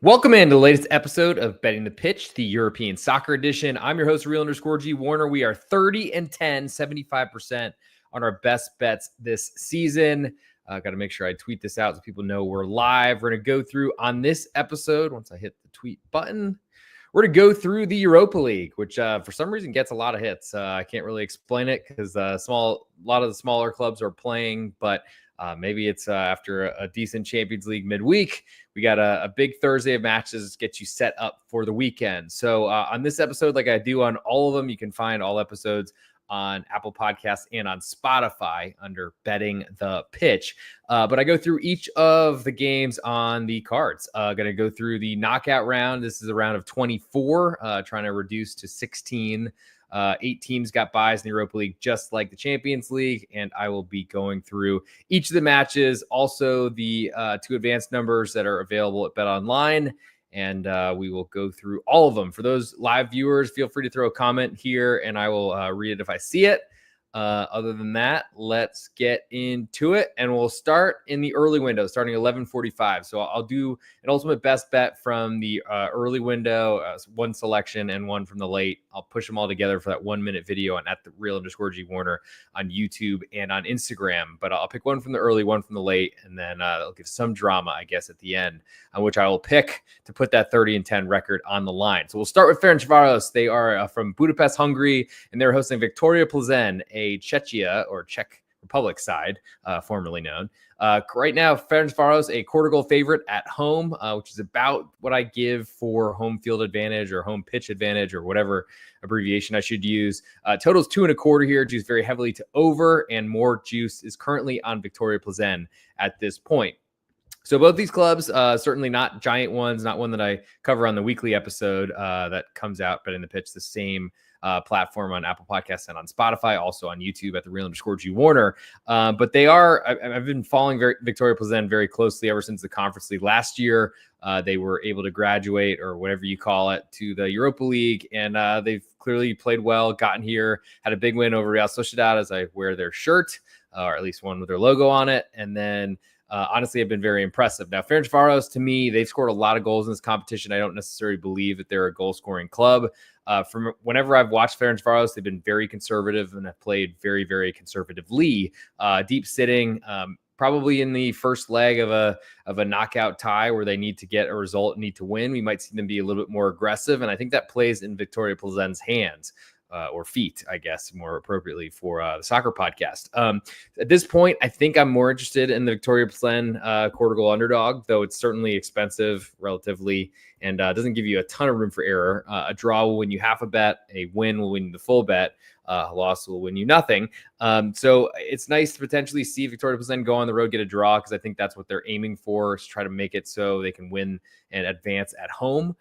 Welcome into the latest episode of Betting the Pitch, the European Soccer Edition. I'm your host, Real_G Warner. We are 30-10, 75% on our best bets this season. Got to make sure I tweet this out so people know we're live. We're going to go through on this episode, once I hit the tweet button, we're going to go through the Europa League, which for some reason gets a lot of hits. I can't really explain it because a lot of the smaller clubs are playing, but maybe it's after a decent Champions League midweek. We got a big Thursday of matches to get you set up for the weekend. So on this episode, like I do on all of them, you can find all episodes on Apple Podcasts and on Spotify under Betting the Pitch. But I go through each of the games on the cards. Going to go through the knockout round. This is a round of 24, trying to reduce to 16. 8 teams got buys in the Europa League, just like the Champions League, and I will be going through each of the matches, also the 2 advanced numbers that are available at BetOnline, and we will go through all of them. For those live viewers, feel free to throw a comment here, and I will read it if I see it. Other than that, let's get into it, and we'll start in the early window, starting 11:45. So I'll do an ultimate best bet from the early window, one selection and one from the late. I'll push them all together for that 1-minute video on at the Real_G Warner on YouTube and on Instagram. But I'll pick one from the early, one from the late, and then I'll give some drama, I guess, at the end, on which I will pick to put that 30-10 record on the line. So we'll start with Ferencváros. They are from Budapest, Hungary, and they're hosting Viktoria Plzeň, a Czechia or Czech Republic side, formerly known. Right now, Ferencváros a quarter goal favorite at home, which is about what I give for home field advantage or home pitch advantage or whatever abbreviation I should use. Total's 2.25 here, juice very heavily to over, and more juice is currently on Viktoria Plzeň at this point. So both these clubs, certainly not giant ones, not one that I cover on the weekly episode that comes out, but in the pitch, the same platform on Apple Podcasts and on Spotify, also on YouTube at the Real_G Warner. But they are, I've been following Viktoria Plzeň very closely ever since the Conference League last year. They were able to graduate, or whatever you call it, to the Europa League, and they've clearly played well, gotten here, had a big win over Real Sociedad as I wear their shirt, or at least one with their logo on it, and then honestly, have been very impressive. Now, Ferencváros, to me, they've scored a lot of goals in this competition. I don't necessarily believe that they're a goal-scoring club. From whenever I've watched Ferencváros, they've been very conservative and have played very, very conservatively. Deep sitting, probably in the first leg of a knockout tie where they need to get a result and need to win. We might see them be a little bit more aggressive, and I think that plays in Viktoria Plzeň's hands. Or feet, I guess, more appropriately for the soccer podcast. At this point, I think I'm more interested in the Viktoria Plzeň quarter goal underdog, though it's certainly expensive relatively and doesn't give you a ton of room for error. A draw will win you half a bet. A win will win you the full bet. A loss will win you nothing. So it's nice to potentially see Viktoria Plzeň go on the road, get a draw, because I think that's what they're aiming for, is try to make it so they can win and advance at home.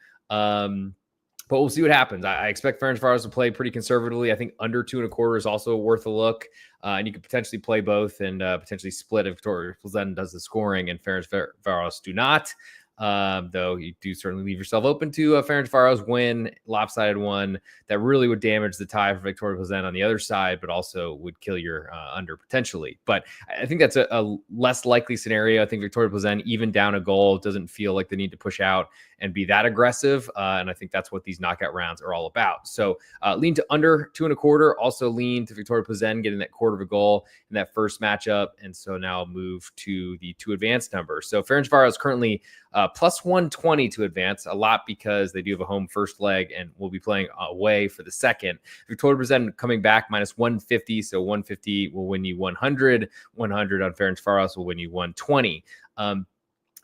But we'll see what happens. I expect Ferencváros to play pretty conservatively. I think under 2.25 is also worth a look. And you could potentially play both and potentially split if Viktoria Plzeň does the scoring and Ferencváros do not. Though you do certainly leave yourself open to a Ferencváros win, lopsided one that really would damage the tie for Viktoria Plzeň on the other side, but also would kill your under potentially. But I think that's a less likely scenario. I think Viktoria Plzeň, even down a goal, doesn't feel like they need to push out and be that aggressive. And I think that's what these knockout rounds are all about. So lean to under 2.25, also lean to Viktoria Plzeň getting that quarter of a goal in that first matchup. And so now move to the 2 advanced numbers. So Ferencváros currently plus 120 to advance, a lot because they do have a home first leg and will be playing away for the second. Viktoria Plzeň coming back minus 150, so 150 will win you 100. 100 on Ferencváros will win you 120.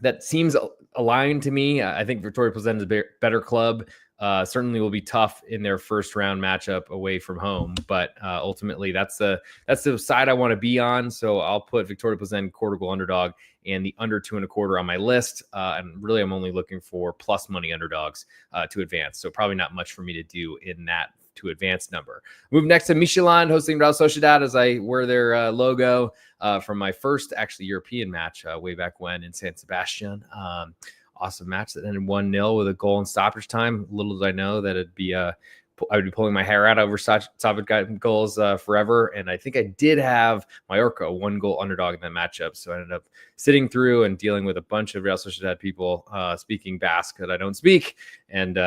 That seems aligned to me. I think Viktoria Plzeň is a better club. Certainly will be tough in their first round matchup away from home, but ultimately that's the side I want to be on. So I'll put Viktoria Plzeň quarter goal underdog and the under 2.25 on my list. And really, I'm only looking for plus money underdogs to advance. So probably not much for me to do in that to advance number. Move next to Midtjylland hosting Real Sociedad as I wear their logo from my first actually European match way back when in San Sebastian. Awesome match that ended 1-0 with a goal in stoppage time. Little did I know that it'd be I would be pulling my hair out over Sabit goals forever. And I think I did have Mallorca, a 1-goal underdog in that matchup. So I ended up sitting through and dealing with a bunch of Real Sociedad people speaking Basque that I don't speak. And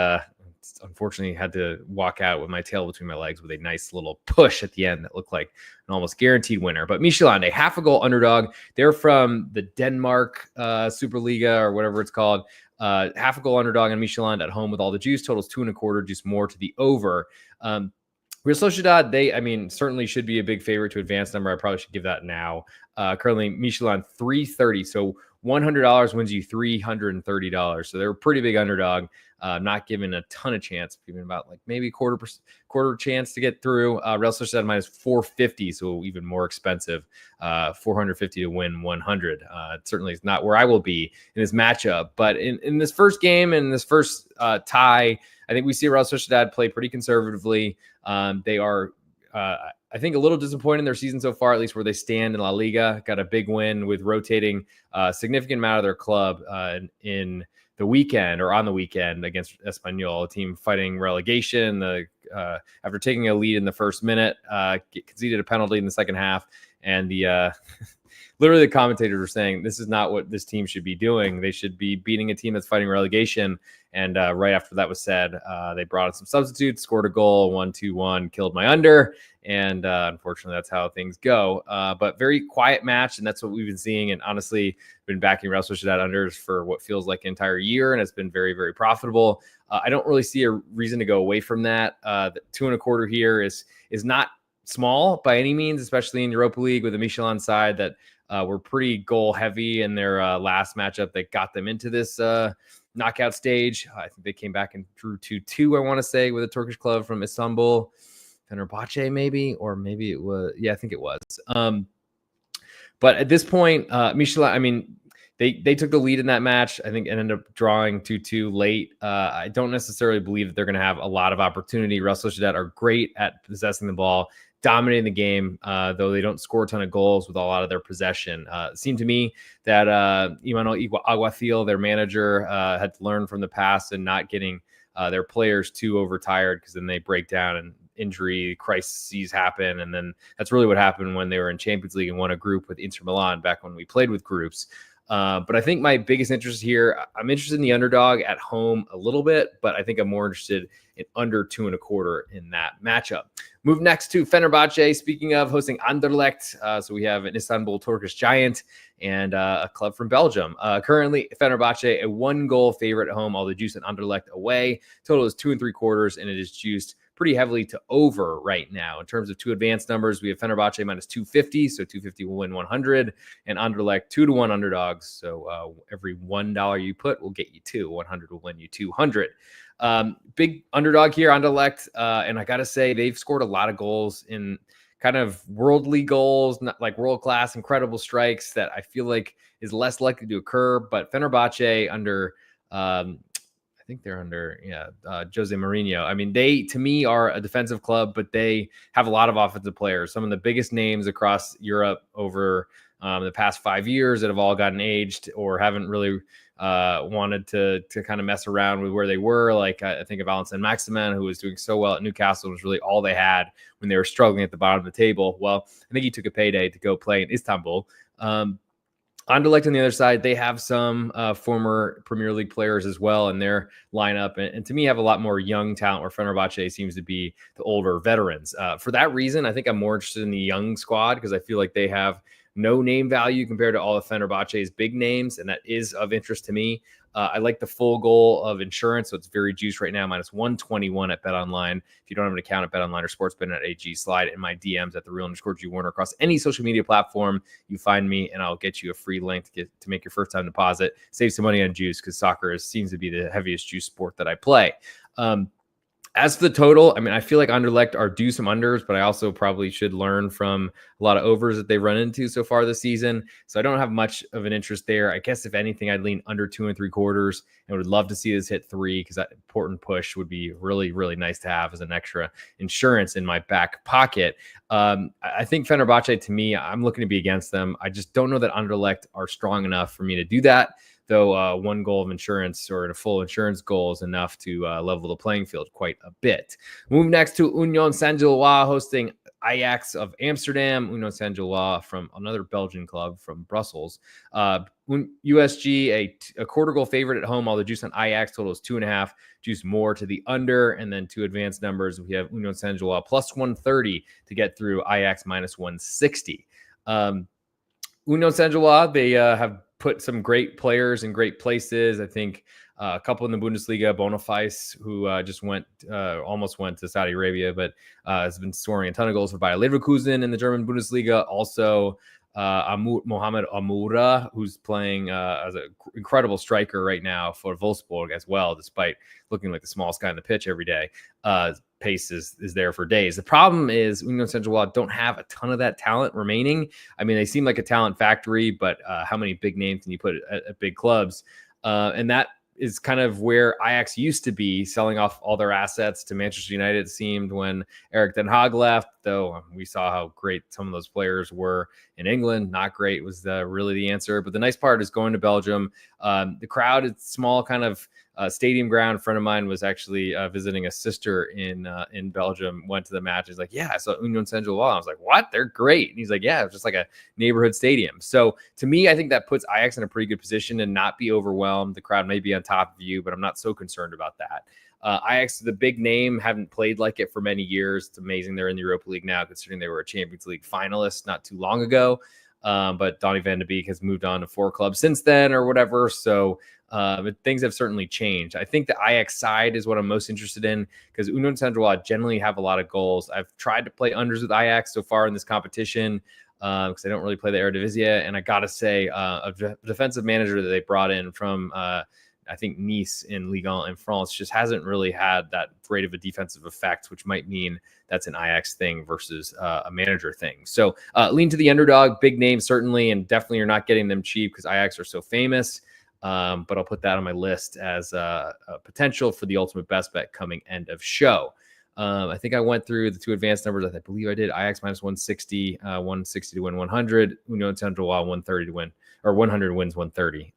unfortunately had to walk out with my tail between my legs with a nice little push at the end that looked like an almost guaranteed winner. But Midtjylland, a 0.5-goal underdog. They're from the Denmark Superliga or whatever it's called. 0.5-goal underdog on Midtjylland at home with all the juice. Totals 2.25, juice more to the over. Real Sociedad, they certainly should be a big favorite to advance number. I probably should give that now. Currently, Midtjylland 330. So $100 wins you $330. So they're a pretty big underdog. Not given a ton of chance, giving about like maybe quarter chance to get through. Real Sociedad minus 450, so even more expensive. 450 to win 100. It certainly is not where I will be in this matchup. But in this first game and this first tie, I think we see Real Sociedad play pretty conservatively. They are, I think, a little disappointed in their season so far, at least where they stand in La Liga. Got a big win with rotating a significant amount of their club in the weekend or on the weekend against Espanyol, a team fighting relegation. After taking a lead in the first minute, conceded a penalty in the second half. And literally the commentators were saying, this is not what this team should be doing. They should be beating a team that's fighting relegation. And right after that was said, they brought in some substitutes, scored a goal, 1-2-1, killed my under. And unfortunately, that's how things go. But very quiet match, and that's what we've been seeing. And honestly, been backing Real Sociedad unders for what feels like an entire year, and it's been very, very profitable. I don't really see a reason to go away from that. The 2.25 here is not small by any means, especially in Europa League with the Midtjylland side that were pretty goal heavy in their last matchup that got them into this knockout stage. I think they came back and drew 2-2, I want to say, with a Turkish club from Istanbul. Fenerbahce, maybe it was. Yeah, I think it was. But at this point, Midtjylland, they took the lead in that match, I think, and ended up drawing 2-2 late. I don't necessarily believe that they're going to have a lot of opportunity. Real Sociedad are great at possessing the ball, dominating the game, though they don't score a ton of goals with a lot of their possession. It seemed to me that Imanol Alguacil, their manager, had to learn from the past and not getting their players too overtired, because then they break down and injury crises happen. And then that's really what happened when they were in Champions League and won a group with Inter Milan back when we played with groups. But I think my biggest interest here, I'm interested in the underdog at home a little bit, but I think I'm more interested in under 2.25 in that matchup. Move next to Fenerbahce. Speaking of hosting Anderlecht, so we have an Istanbul Turkish giant and a club from Belgium. Currently, Fenerbahce, a 1-goal favorite at home, all the juice at Anderlecht away. Total is 2.75, and it is juiced pretty heavily to over right now. In terms of two advanced numbers, we have Fenerbahce minus 250, so 250 will win 100, and Anderlecht 2-1 underdogs. So every $1 you put will get you 2. 100 will win you 200. Big underdog here, Anderlecht, and I gotta say they've scored a lot of goals in kind of worldly goals, not like world-class, incredible strikes that I feel like is less likely to occur. But Fenerbahce under I think they're under Jose Mourinho. They, to me, are a defensive club, but they have a lot of offensive players. Some of the biggest names across Europe over the past 5 years that have all gotten aged or haven't really wanted to kind of mess around with where they were. Like I think of Valentin Maximin, who was doing so well at Newcastle, was really all they had when they were struggling at the bottom of the table. Well, I think he took a payday to go play in Istanbul. Anderlecht on the other side, they have some former Premier League players as well in their lineup. And to me, have a lot more young talent, where Fenerbahce seems to be the older veterans. For that reason, I think I'm more interested in the young squad, because I feel like they have no name value compared to all of Fenerbahce's big names, and that is of interest to me. I like the full goal of insurance, so it's very juiced right now, minus 121 at BetOnline. If you don't have an account at BetOnline or Sportsbetting.ag, slide in my DMs at @real_G Warner across any social media platform. You find me, and I'll get you a free link to make your first time deposit. Save some money on juice, because soccer seems to be the heaviest juice sport that I play. As for the total, I feel like Anderlecht are due some unders, but I also probably should learn from a lot of overs that they've run into so far this season. So I don't have much of an interest there. I guess if anything, I'd lean under 2.75, and would love to see this hit 3, because that important push would be really, really nice to have as an extra insurance in my back pocket. I think Fenerbahce, to me, I'm looking to be against them. I just don't know that Anderlecht are strong enough for me to do that. though 1 goal of insurance or a full insurance goal is enough to level the playing field quite a bit. Move next to Union Saint-Gilloise hosting Ajax of Amsterdam. Union Saint-Gilloise from another Belgian club from Brussels. USG, a quarter goal favorite at home. All the juice on Ajax total is 2.5. Juice more to the under. And then 2 advanced numbers. We have Union Saint-Gilloise plus 130 to get through Ajax minus 160. Union Saint-Gilloise, they have put some great players in great places. I think a couple in the Bundesliga, Boniface, who just almost went to Saudi Arabia, but has been scoring a ton of goals for Bayer Leverkusen in the German Bundesliga. Also, Mohamed Amoura, who's playing as an incredible striker right now for Wolfsburg as well, despite looking like the smallest guy on the pitch every day. Pace is there for days. The problem is Union Saint-Gilloise don't have a ton of that talent remaining. I mean, they seem like a talent factory, but how many big names can you put at big clubs? And that is kind of where Ajax used to be, selling off all their assets to Manchester United, it seemed, when Erik ten Hag left, though we saw how great some of those players were in England. Not great was really the answer. But the nice part is going to Belgium. The crowd is small, kind of stadium ground. A friend of mine was actually visiting a sister in Belgium, went to the match. He's like, yeah, I saw Union Saint-Gilloise. I was like, what? They're great. And he's like, yeah, it's just like a neighborhood stadium. So to me, I think that puts Ajax in a pretty good position and not be overwhelmed. The crowd may be on top of you, but I'm not so concerned about that. Ajax, the big name, haven't played like it for many years. It's amazing they're in the Europa League now, considering they were a Champions League finalist not too long ago. But Donny van de Beek has moved on to 4 clubs since then or whatever. So things have certainly changed. I think the Ajax side is what I'm most interested in because Union Saint-Gilloise generally have a lot of goals. I've tried to play unders with Ajax so far in this competition because I don't really play the Eredivisie. And I got to say, a defensive manager that they brought in from I think Nice in Ligue 1 in France just hasn't really had that great of a defensive effect, which might mean that's an Ajax thing versus a manager thing. So lean to the underdog, big name certainly, and definitely you're not getting them cheap because Ajax are so famous. But I'll put that on my list as a potential for the ultimate best bet coming end of show. I think I went through the 2 advanced numbers. I believe I did. Ajax minus 160, 160 to win 100. Union Saint-Gilloise 130 to win, or 100 wins 130.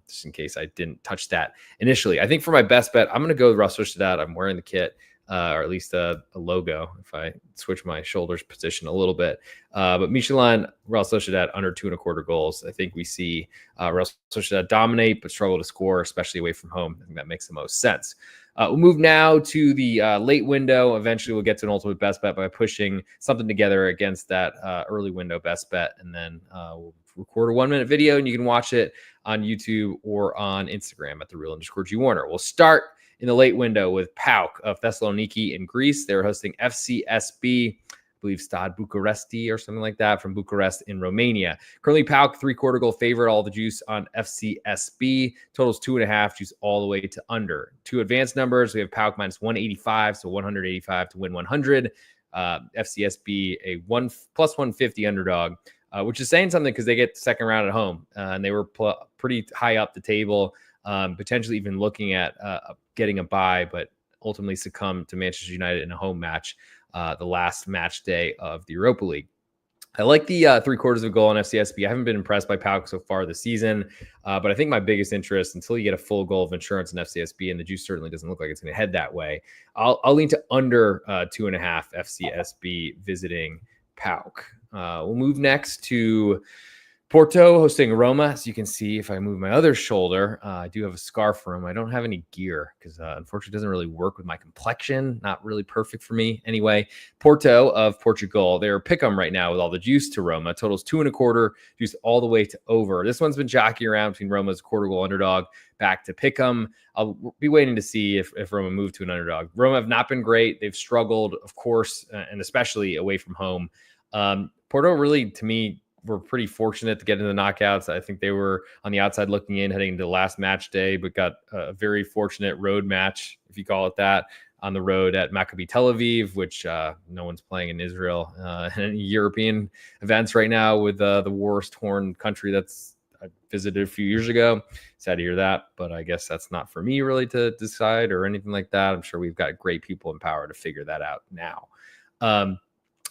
Just in case I didn't touch that initially. I think for my best bet, I'm going to go with Real Sociedad. I'm wearing the kit, or at least a logo if I switch my shoulders position a little bit. But Michelin, Real Sociedad under 2.25 goals. I think we see Real Sociedad dominate but struggle to score, especially away from home. I think that makes the most sense. We'll move now to the late window. Eventually, we'll get to an ultimate best bet by pushing something together against that early window best bet. And then we'll record a 1-minute video, and you can watch it on YouTube or on Instagram at @the_Real_G Warner. We'll start in the late window with PAOK of Thessaloniki in Greece. They're hosting FCSB, I believe Stade Bucuresti or something like that, from Bucharest in Romania. Currently, PAOK 3/4 goal favorite. All the juice on FCSB. Totals 2.5. Juice all the way to under. 2 advanced numbers. We have PAOK minus 185, so 185 to win 100. FCSB a plus 150 underdog, which is saying something because they get the second round at home, and they were pretty high up the table, potentially even looking at getting a bye, but ultimately succumbed to Manchester United in a home match the last match day of the Europa League. I like the 3/4 of goal on FCSB. I haven't been impressed by PAOK so far this season, but I think my biggest interest, until you get a full goal of insurance in FCSB, and the juice certainly doesn't look like it's going to head that way, I'll lean to under 2.5 FCSB visiting PAOK. We'll move next to Porto hosting Roma. As you can see, if I move my other shoulder, I do have a scarf for him. I don't have any gear because unfortunately it doesn't really work with my complexion. Not really perfect for me. Anyway, Porto of Portugal. They're pick 'em right now with all the juice to Roma. Totals 2.25, juice all the way to over. This one's been jockeying around between Roma's quarter goal underdog back to pick 'em. I'll be waiting to see if Roma move to an underdog. Roma have not been great. They've struggled, of course, and especially away from home. Porto really, to me, were pretty fortunate to get into the knockouts. I think they were on the outside looking in, heading into the last match day, but got a very fortunate road match, if you call it that, on the road at Maccabi Tel Aviv, which no one's playing in Israel and any European events right now with the war-torn country that's I visited a few years ago. Sad to hear that, but I guess that's not for me really to decide or anything like that. I'm sure we've got great people in power to figure that out now.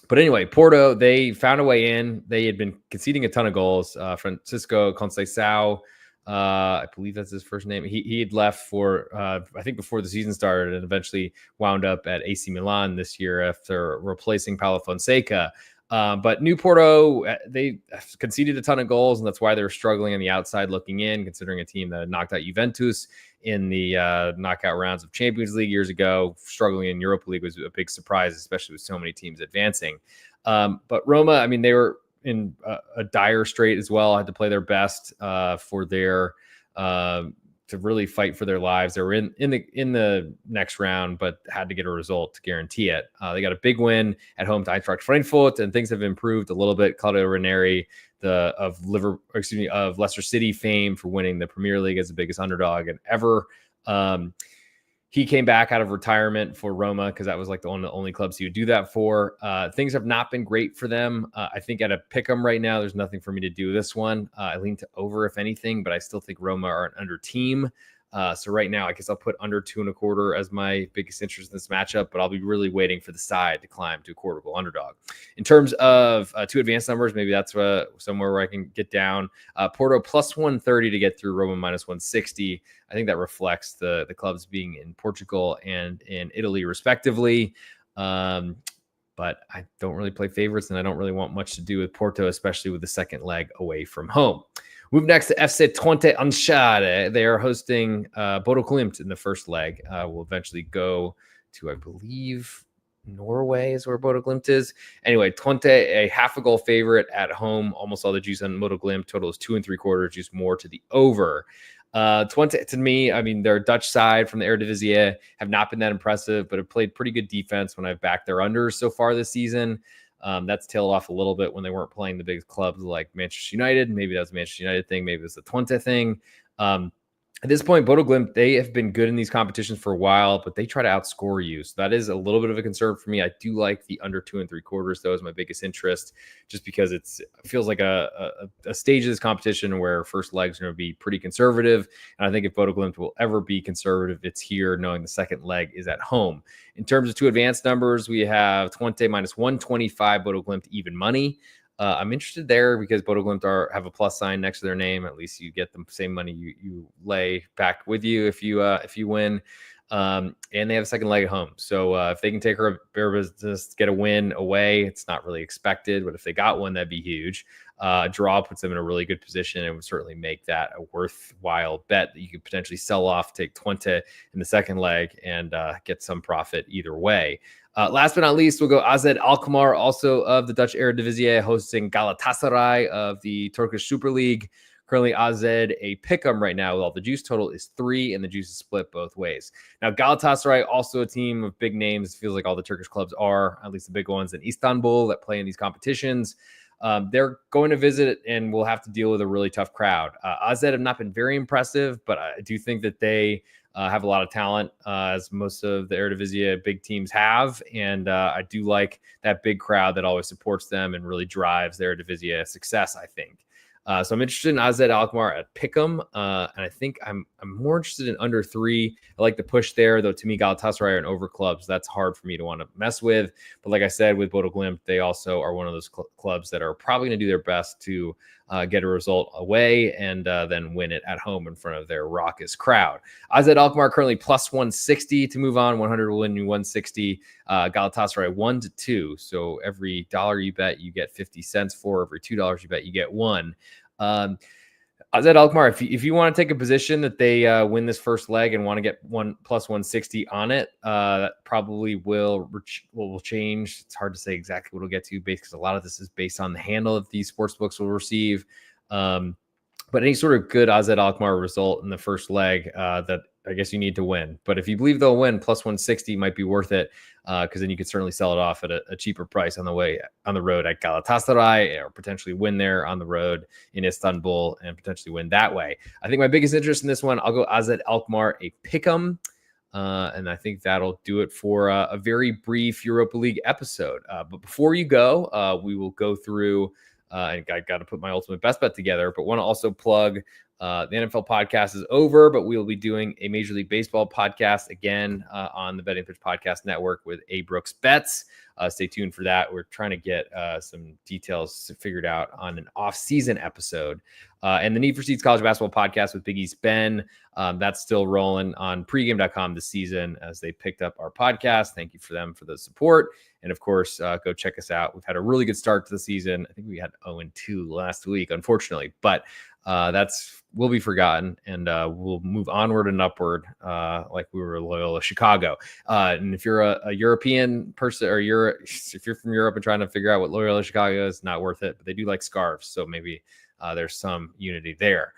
But anyway, Porto, they found a way in. They had been conceding a ton of goals. Francisco Conceição I believe that's his first name. He had left for I think before the season started, and eventually wound up at AC Milan this year after replacing Paulo Fonseca. But New Porto, they conceded a ton of goals, and that's why they were struggling on the outside looking in, considering a team that knocked out Juventus in the knockout rounds of Champions League years ago. Struggling in Europa League was a big surprise, especially with so many teams advancing. But Roma, I mean, they were in a dire strait as well. Had to play their best for their to really fight for their lives. They were in the next round, but had to get a result to guarantee it. They got a big win at home to Eintracht Frankfurt, and things have improved a little bit. Claudio Ranieri, of Leicester City fame for winning the Premier League as the biggest underdog and ever. He came back out of retirement for Roma because that was like the only clubs he would do that for. Things have not been great for them. I think at a pick'em right now, there's nothing for me to do this one. I lean to over, if anything, but I still think Roma are an under team. So right now, I guess I'll put under 2.25 as my biggest interest in this matchup, but I'll be really waiting for the side to climb to a quarter goal underdog. In terms of two advanced numbers, maybe that's somewhere where I can get down. Porto plus 130 to get through Roma minus 160. I think that reflects the clubs being in Portugal and in Italy, respectively. But I don't really play favorites, and I don't really want much to do with Porto, especially with the second leg away from home. Move next to FC Twente Andrade. They are hosting Bodo Glimt in the first leg. We'll eventually go to, I believe, Norway is where Bodo Glimt is. Anyway, Twente, a half a goal favorite at home. Almost all the juice on Bodo Glimt. Total is 2.75, juice more to the over. Twente, to me, I mean, their Dutch side from the Eredivisie have not been that impressive, but have played pretty good defense when I've backed their unders so far this season. That's tailed off a little bit when they weren't playing the big clubs like Manchester United. Maybe that was a Manchester United thing. Maybe it was the Twente thing. At this point, Bodo Glimt, they have been good in these competitions for a while, but they try to outscore you. So that is a little bit of a concern for me. I do like the under 2.75, though, is my biggest interest, just because it feels like a stage of this competition where first legs are going to be pretty conservative. And I think if Bodo Glimt will ever be conservative, it's here, knowing the second leg is at home. In terms of two advanced numbers, we have Twente minus 125, Bodo Glimt even money. I'm interested there because Bodo Glimt have a plus sign next to their name. At least you get the same money you lay back with you if you win. And they have a second leg at home. So if they can take care of their business, get a win away, it's not really expected. But if they got one, that'd be huge. Draw puts them in a really good position and would certainly make that a worthwhile bet that you could potentially sell off, take Twente in the second leg, and get some profit either way. Last but not least, we'll go AZ Alkmaar, also of the Dutch Eredivisie, hosting Galatasaray of the Turkish Super League. Currently, AZ a pick'em right now with all the juice. Total is 3, and the juice is split both ways. Now, Galatasaray, also a team of big names. It feels like all the Turkish clubs are, at least the big ones in Istanbul that play in these competitions. They're going to visit and will have to deal with a really tough crowd. AZ have not been very impressive, but I do think that they have a lot of talent, as most of the Eredivisie big teams have. And I do like that big crowd that always supports them and really drives their Eredivisie success, I think. So I'm interested in AZ Alkmaar at pick'em, and I think I'm more interested in under 3. I like the push there, though. To me, Galatasaray are an over club, so that's hard for me to want to mess with. But like I said, with Bodo Glimt, they also are one of those clubs that are probably going to do their best to get a result away and then win it at home in front of their raucous crowd. AZ Alkmaar currently plus 160 to move on. 100 will win you 160. Galatasaray 1-2. So every $1 you bet, you get 50 cents for. Every $2 you bet, you get 1. AZ Alkmaar, if you want to take a position that they win this first leg and want to get 1 plus 160 on it, that probably will change. It's hard to say exactly what we'll get to, because a lot of this is based on the handle that these sports books will receive. But any sort of good AZ Alkmaar result in the first leg that I guess you need to win. But if you believe they'll win, plus 160 might be worth it, because then you could certainly sell it off at a cheaper price on the road at Galatasaray, or potentially win there on the road in Istanbul and potentially win that way. I think my biggest interest in this one, I'll go AZ Alkmaar, a pick'em. And I think that'll do it for a very brief Europa League episode. But before you go, we will go through and I got to put my ultimate best bet together, but want to also plug The NFL podcast is over, but we will be doing a Major League Baseball podcast again on the Betting Pitch Podcast Network with A. Brooks Bets. Stay tuned for that. We're trying to get some details figured out on an off-season episode. And the Need for Seats College Basketball Podcast with Big East Ben. That's still rolling on pregame.com this season as they picked up our podcast. Thank you for them for the support. And of course, go check us out. We've had a really good start to the season. I think we had 0-2 last week, unfortunately, but will be forgotten, and we'll move onward and upward like we were Loyola Chicago. And if you're a European person, or if you're from Europe and trying to figure out what Loyola Chicago is, not worth it. But they do like scarves, so maybe there's some unity there.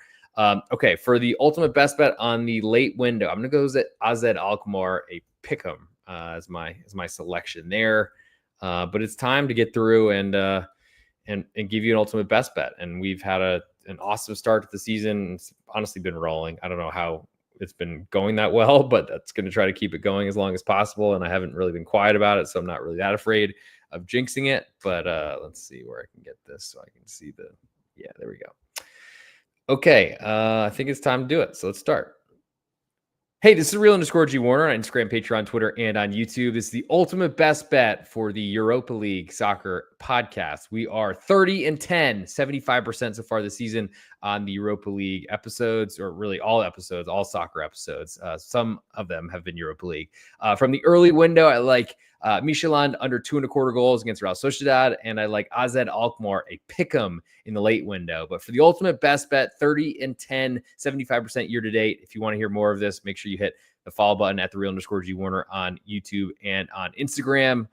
Okay, for the ultimate best bet on the late window, I'm going to go with AZ Alkmaar, a pick'em as my selection there. But it's time to get through and give you an ultimate best bet. And we've had an awesome start to the season. It's honestly been rolling. I don't know how it's been going that well, but that's going to try to keep it going as long as possible. And I haven't really been quiet about it, so I'm not really that afraid of jinxing it. But let's see where I can get this so I can see there we go. Okay, I think it's time to do it. So let's start. Hey, this is Real_G Warner on Instagram, Patreon, Twitter, and on YouTube. This is the ultimate best bet for the Europa League soccer podcast. We are 30-10, 75% so far this season on the Europa League episodes, or really all episodes, all soccer episodes. Some of them have been Europa League. From the early window, I like Michelin under 2.25 goals against Real Sociedad, and I like AZ Alkmaar, a pick'em in the late window. But for the ultimate best bet, 30-10, 75% year to date. If you want to hear more of this, make sure you hit the follow button at the Real_G Warner on YouTube and on Instagram.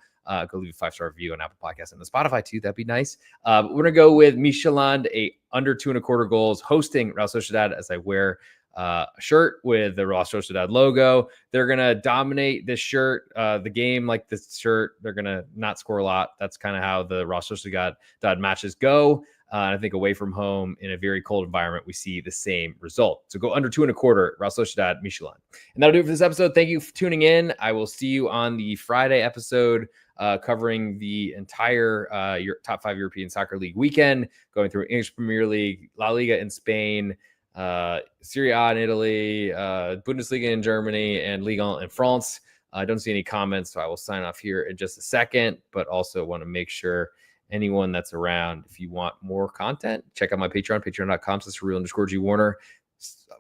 Go leave a 5-star review on Apple Podcasts and the Spotify too. That'd be nice. We're going to go with Michelin, a under 2.25 goals, hosting Real Sociedad, as I wear a shirt with the Real Sociedad logo. They're going to dominate this shirt, the game like this shirt. They're going to not score a lot. That's kind of how the Real Sociedad matches go. I think away from home in a very cold environment, we see the same result. So go under 2.25, Real Sociedad, Michelin. And that'll do it for this episode. Thank you for tuning in. I will see you on the Friday episode covering the entire top 5 European Soccer League weekend, going through English Premier League, La Liga in Spain, Serie A in Italy, Bundesliga in Germany, and Ligue 1 in France. I don't see any comments, so I will sign off here in just a second, but also want to make sure anyone that's around, if you want more content, check out my Patreon, patreon.com/Real_G Warner.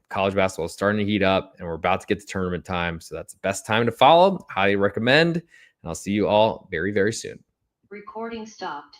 College basketball is starting to heat up, and we're about to get to tournament time, so that's the best time to follow. Highly recommend, and I'll see you all very, very soon. Recording stopped.